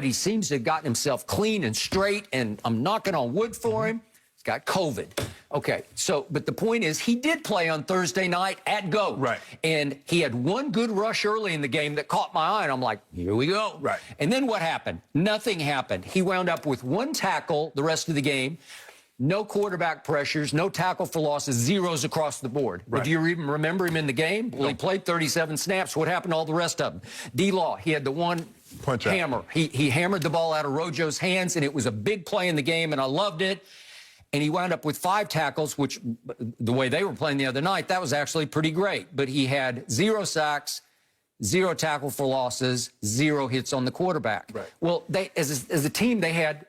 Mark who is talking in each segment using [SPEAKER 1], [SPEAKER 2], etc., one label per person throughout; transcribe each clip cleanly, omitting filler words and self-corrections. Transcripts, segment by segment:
[SPEAKER 1] He seems to have gotten himself clean and straight, and I'm knocking on wood for him. He's got COVID. Okay, so, but the point is, he did play on Thursday night at GOAT.
[SPEAKER 2] Right.
[SPEAKER 1] And he had one good rush early in the game that caught my eye, and I'm like, here we go.
[SPEAKER 2] Right.
[SPEAKER 1] And then what happened? Nothing happened. He wound up with one tackle the rest of the game. No quarterback pressures, no tackle for losses, zeros across the board.
[SPEAKER 2] Right.
[SPEAKER 1] But do you even remember him in the game? Well, he played 37 snaps. What happened to all the rest of them? D-Law, he had the one
[SPEAKER 2] punch out.
[SPEAKER 1] hammer. He hammered the ball out of Rojo's hands, and it was a big play in the game, and I loved it. And he wound up with 5 tackles, which, the way they were playing the other night, that was actually pretty great. But he had 0 sacks, 0 tackle for losses, 0 hits on the quarterback.
[SPEAKER 2] Right.
[SPEAKER 1] Well, they as a team, they had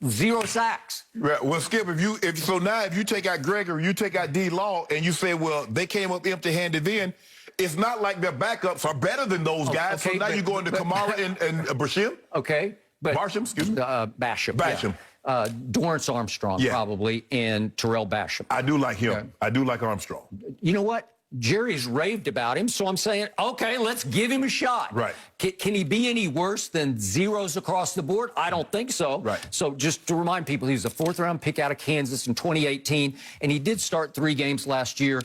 [SPEAKER 1] 0 sacks.
[SPEAKER 2] Right. Well, Skip, if you take out Gregory, you take out D-Law, and you say, well, they came up empty-handed then, it's not like their backups are better than those guys.
[SPEAKER 1] Okay,
[SPEAKER 2] so now you go into Kamara and Basham?
[SPEAKER 1] Okay. But
[SPEAKER 2] Barsham, excuse me.
[SPEAKER 1] Basham.
[SPEAKER 2] Basham.
[SPEAKER 1] Yeah. Dorrance Armstrong, probably, and Terrell Basham.
[SPEAKER 2] I do like him.
[SPEAKER 1] Okay.
[SPEAKER 2] I do like Armstrong.
[SPEAKER 1] You know what? Jerry's raved about him, so I'm saying, okay, let's give him a shot.
[SPEAKER 2] Right.
[SPEAKER 1] Can he be any worse than zeros across the board? I don't think so.
[SPEAKER 2] Right. So
[SPEAKER 1] just to remind people, he was a 4th-round pick out of Kansas in 2018, and he did start 3 games last year,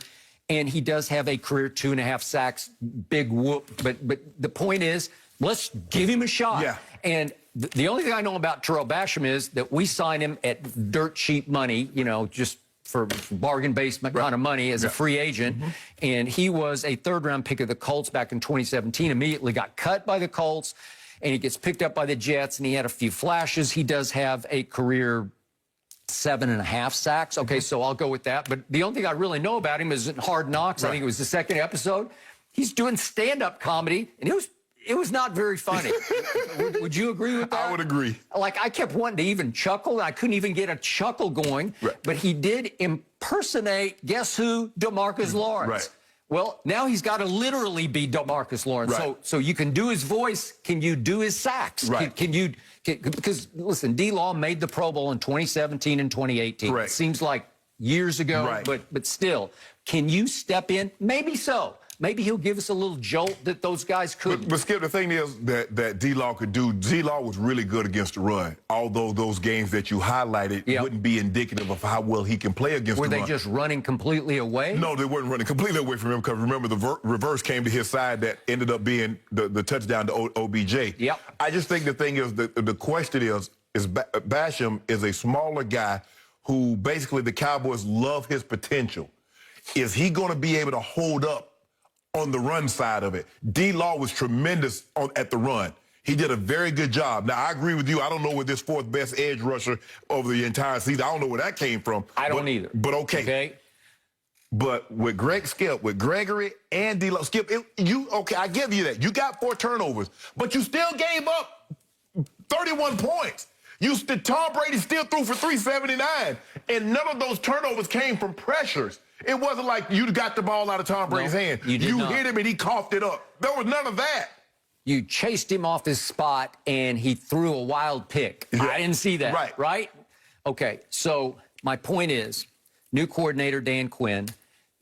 [SPEAKER 1] and he does have a career 2.5 sacks, big whoop. But the point is, let's give him a shot.
[SPEAKER 2] Yeah.
[SPEAKER 1] And the only thing I know about Terrell Basham is that we signed him at dirt cheap money, you know, just for bargain basement kind of money as a free agent. And he was a 3rd-round pick of the Colts back in 2017, immediately got cut by the Colts, and he gets picked up by the Jets, and he had a few flashes. He does have a career 7.5 sacks. Okay, so I'll go with that. But the only thing I really know about him is in Hard Knocks. I think it was the 2nd episode. He's doing stand-up comedy, and it was not very funny. Would you agree with that?
[SPEAKER 2] I would agree.
[SPEAKER 1] Like, I kept wanting to even chuckle. I couldn't even get a chuckle going.
[SPEAKER 2] Right.
[SPEAKER 1] But he did impersonate, guess who? DeMarcus Lawrence.
[SPEAKER 2] Right.
[SPEAKER 1] Well, now he's got to literally be DeMarcus Lawrence.
[SPEAKER 2] Right.
[SPEAKER 1] So you can do his voice. Can you do his sacks?
[SPEAKER 2] Right.
[SPEAKER 1] Because, listen, D-Law made the Pro Bowl in 2017 and 2018.
[SPEAKER 2] Correct.
[SPEAKER 1] It seems like years ago,
[SPEAKER 2] Right.
[SPEAKER 1] but still. Can you step in? Maybe so. Maybe he'll give us a little jolt that those guys couldn't.
[SPEAKER 2] But Skip, the thing is that D-Law could do, D-Law was really good against the run. Although those games that you highlighted wouldn't be indicative of how well he can play against the run.
[SPEAKER 1] Were they just running completely away?
[SPEAKER 2] No, they weren't running completely away from him, because remember, the reverse came to his side that ended up being the touchdown to OBJ.
[SPEAKER 1] Yep.
[SPEAKER 2] I just think the thing is, the question is Basham is a smaller guy who basically the Cowboys love his potential. Is he going to be able to hold up on the run side of it? D-Law was tremendous at the run. He did a very good job. Now, I agree with you. I don't know what this 4th best edge rusher over the entire season. I don't know where that came from.
[SPEAKER 1] I don't either.
[SPEAKER 2] But okay. But with with Gregory and D-Law, Skip, I give you that. You got 4 turnovers, but you still gave up 31 points. Tom Brady still threw for 379, and none of those turnovers came from pressures. It wasn't like you got the ball out of Tom Brady's hand. You hit him and he coughed it up. There was none of that.
[SPEAKER 1] You chased him off his spot and he threw a wild pick. I didn't see that. Right? Okay, so my point is, new coordinator Dan Quinn,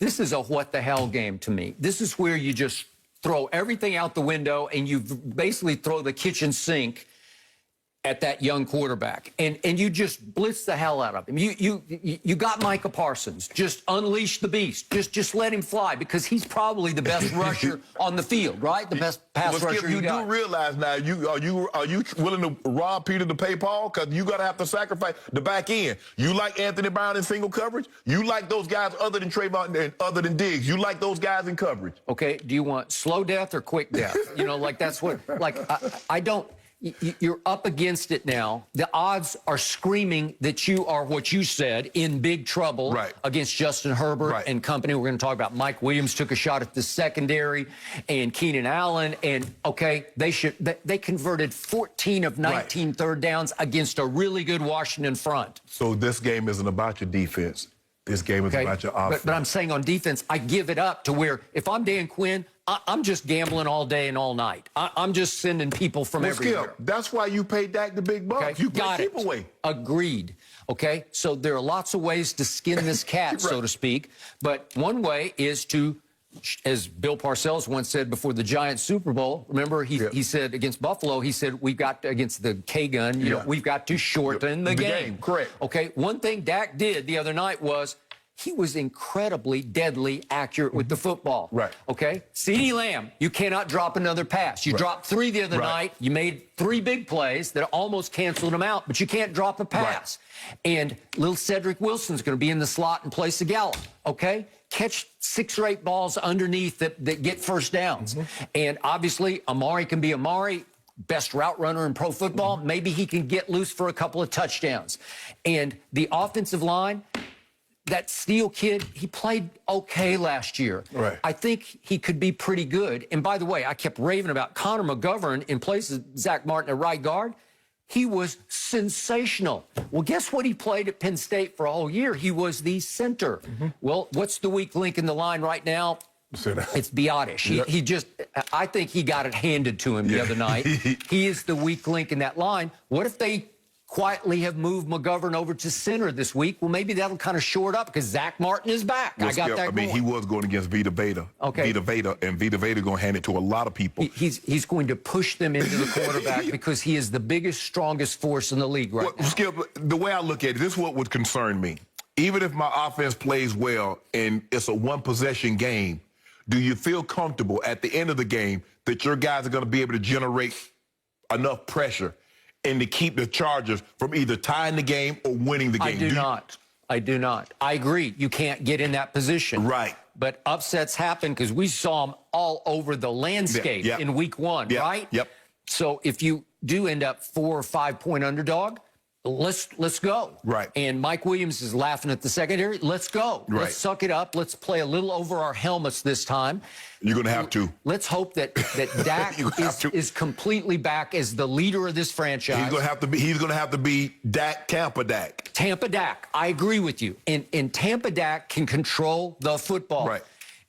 [SPEAKER 1] this is a what-the-hell game to me. This is where you just throw everything out the window and you basically throw the kitchen sink at that young quarterback, and you just blitz the hell out of him. You got Micah Parsons. Just unleash the beast. Just let him fly, because he's probably the best rusher on the field, right? The best pass rusher you got.
[SPEAKER 2] You do realize now, are you willing to rob Peter to pay Paul? Because you got to have to sacrifice the back end. You like Anthony Brown in single coverage? You like those guys other than Trayvon and other than Diggs? You like those guys in coverage?
[SPEAKER 1] Okay, do you want slow death or quick death? You know, like that's what, like, I don't. You're up against it now. The odds are screaming that you are, what you said, in big trouble against Justin Herbert and company. We're going to talk about Mike Williams took a shot at the secondary, and Keenan Allen. And, okay, they converted 14 of 19 third downs against a really good Washington front.
[SPEAKER 2] So this game isn't about your defense. This game is about your offense.
[SPEAKER 1] But I'm saying on defense, I give it up to where if I'm Dan Quinn, I'm just gambling all day and all night. I'm just sending people from everywhere.
[SPEAKER 2] Skip, that's why you pay Dak the big bucks. You
[SPEAKER 1] got it.
[SPEAKER 2] Away.
[SPEAKER 1] Agreed. Okay, so there are lots of ways to skin this cat, so to speak. But one way is to as Bill Parcells once said before the Giants Super Bowl, remember he said against Buffalo, he said, we've got to, against the K-gun, you know, we've got to shorten the game.
[SPEAKER 2] Correct.
[SPEAKER 1] Okay, one thing Dak did the other night was he was incredibly deadly accurate with the football.
[SPEAKER 2] Right.
[SPEAKER 1] Okay, CeeDee Lamb, you cannot drop another pass. You dropped 3 the other night. You made 3 big plays that almost canceled them out, but you can't drop a pass. And little Cedric Wilson's going to be in the slot in place of Gallup. Okay, catch 6 or 8 balls underneath that get first downs. And obviously, Amari can be Amari, best route runner in pro football. Maybe he can get loose for a couple of touchdowns. And the offensive line, that Steele kid, he played okay last year.
[SPEAKER 2] Right.
[SPEAKER 1] I think he could be pretty good. And by the way, I kept raving about Connor McGovern in place of Zach Martin at right guard. He was sensational. Well, guess what he played at Penn State for a whole year? He was the center. Well, what's the weak link in the line right now? It's Biotish. He just, I think he got it handed to him the other night. He is the weak link in that line. What if they quietly have moved McGovern over to center this week? Well, maybe that'll kind of shore it up because Zach Martin is back.
[SPEAKER 2] Well,
[SPEAKER 1] I got that
[SPEAKER 2] I mean,
[SPEAKER 1] going.
[SPEAKER 2] he was going against Vita Veda.
[SPEAKER 1] Okay.
[SPEAKER 2] Vita Veda, and Vita Veda going to hand it to a lot of people.
[SPEAKER 1] He's going to push them into the quarterback because he is the biggest, strongest force in the league right now.
[SPEAKER 2] Skip, the way I look at it, this is what would concern me. Even if my offense plays well and it's a one-possession game, do you feel comfortable at the end of the game that your guys are going to be able to generate enough pressure and to keep the Chargers from either tying the game or winning the game?
[SPEAKER 1] I do not. I do not. I agree. You can't get in that position.
[SPEAKER 2] Right.
[SPEAKER 1] But upsets happen because we saw them all over the landscape in week 1, right?
[SPEAKER 2] Yep.
[SPEAKER 1] So if you do end up 4 or 5 point underdog, let's go.
[SPEAKER 2] Right.
[SPEAKER 1] And Mike Williams is laughing at the secondary. Let's go.
[SPEAKER 2] Right.
[SPEAKER 1] Let's suck it up. Let's play a little over our helmets this time.
[SPEAKER 2] You're going to have to.
[SPEAKER 1] Let's hope that Dak is completely back as the leader of this franchise.
[SPEAKER 2] He's going to have to be Dak, Tampa Dak.
[SPEAKER 1] Tampa Dak. I agree with you. And Tampa Dak can control the football.
[SPEAKER 2] Right.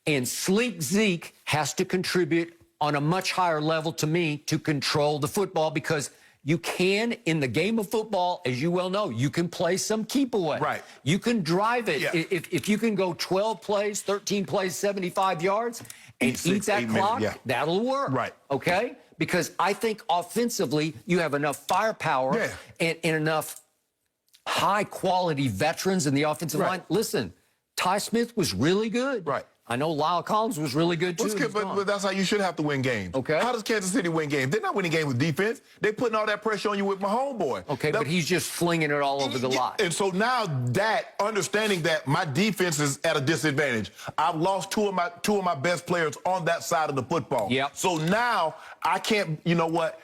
[SPEAKER 1] And Sleek Zeke has to contribute on a much higher level to me to control the football because you can, in the game of football, as you well know, you can play some keep away.
[SPEAKER 2] Right.
[SPEAKER 1] You can drive it.
[SPEAKER 2] Yeah.
[SPEAKER 1] If you can go 12 plays, 13 plays, 75 yards, and eat that clock, that'll work.
[SPEAKER 2] Right.
[SPEAKER 1] Okay? Because I think offensively, you have enough firepower and enough high-quality veterans in the offensive line. Listen, Ty Smith was really good.
[SPEAKER 2] Right.
[SPEAKER 1] I know Lyle Collins was really good, too.
[SPEAKER 2] But that's how you should have to win games.
[SPEAKER 1] Okay.
[SPEAKER 2] How does Kansas City win games? They're not winning games with defense. They're putting all that pressure on you with my homeboy.
[SPEAKER 1] Okay, but he's just flinging it all over the lot.
[SPEAKER 2] And so now Dak, understanding that my defense is at a disadvantage, I've lost two of my best players on that side of the football.
[SPEAKER 1] Yep.
[SPEAKER 2] So now I can't, you know what,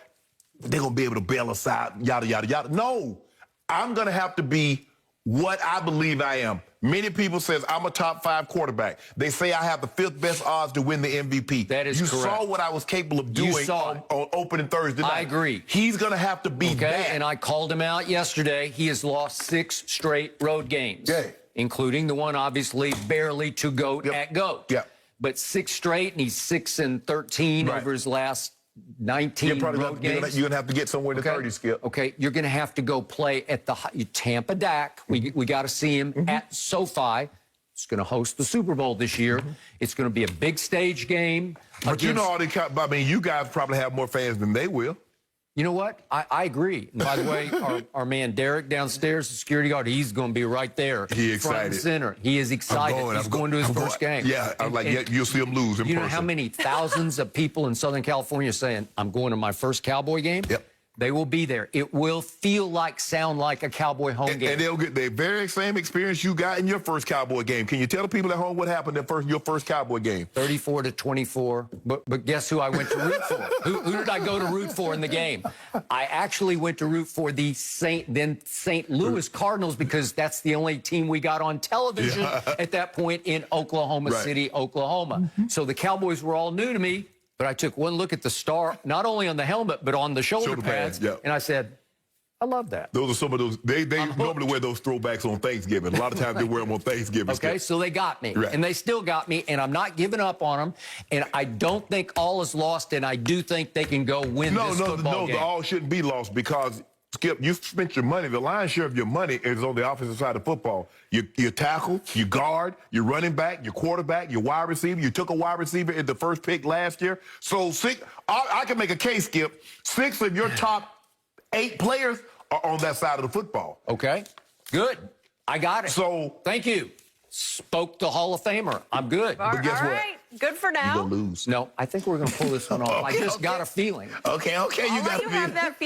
[SPEAKER 2] they're going to be able to bail us out, yada, yada, yada. No, I'm going to have to be what I believe I am. Many people says I'm a top 5 quarterback. They say I have the 5th best odds to win the MVP.
[SPEAKER 1] That is correct.
[SPEAKER 2] You saw what I was capable of doing on opening Thursday night.
[SPEAKER 1] I agree.
[SPEAKER 2] He's going to have to be that.
[SPEAKER 1] And I called him out yesterday. He has lost 6 straight road games, including the one, obviously, barely to GOAT at GOAT. But 6 straight, and he's 6-13 over his last 19 road games.
[SPEAKER 2] You're going to have to get somewhere in the 30s, Skip.
[SPEAKER 1] Okay, you're going to have to go play at the Tampa Dak. We got to see him at SoFi. It's going to host the Super Bowl this year. It's going to be a big stage game.
[SPEAKER 2] But you know, I mean, you guys probably have more fans than they will.
[SPEAKER 1] You know what? I agree. And by the way, our man Derek downstairs, the security guard, he's going to be right there.
[SPEAKER 2] He excited.
[SPEAKER 1] Front and center. He is excited. He's going to his first game.
[SPEAKER 2] Yeah, I'm like, you'll see him lose in person.
[SPEAKER 1] You know how many thousands of people in Southern California saying, I'm going to my first Cowboy game?
[SPEAKER 2] Yep.
[SPEAKER 1] They will be there. It will sound like a Cowboy home game.
[SPEAKER 2] And they'll get the very same experience you got in your first Cowboy game. Can you tell the people at home what happened in your first Cowboy game?
[SPEAKER 1] 34-24. But guess who I went to root for? Who did I go to root for in the game? I actually went to root for the St. Louis Cardinals because that's the only team we got on television at that point in Oklahoma City, Oklahoma. So the Cowboys were all new to me. But I took one look at the star, not only on the helmet, but on the shoulder pads, and I said, I love that.
[SPEAKER 2] Those are some of those. They normally wear those throwbacks on Thanksgiving. A lot of times they wear them on Thanksgiving.
[SPEAKER 1] Okay, so they got me, and they still got me, and I'm not giving up on them. And I don't think all is lost, and I do think they can go win this football game.
[SPEAKER 2] No, all shouldn't be lost because Skip, you spent your money. The lion's share of your money is on the offensive side of football. You tackle, you guard, your running back, your quarterback, your wide receiver. You took a wide receiver in the first pick last year. So I can make a case, Skip. 6 of your top 8 players are on that side of the football.
[SPEAKER 1] Okay, good. I got it.
[SPEAKER 2] So
[SPEAKER 1] thank you. Spoke the Hall of Famer. I'm good.
[SPEAKER 2] But guess
[SPEAKER 3] all
[SPEAKER 2] what?
[SPEAKER 3] right. Good for now.
[SPEAKER 2] You're going to lose.
[SPEAKER 1] No, I think we're going to pull this one off. I just got a feeling.
[SPEAKER 2] Okay,
[SPEAKER 3] I'll
[SPEAKER 2] you
[SPEAKER 3] let
[SPEAKER 2] got
[SPEAKER 3] you have that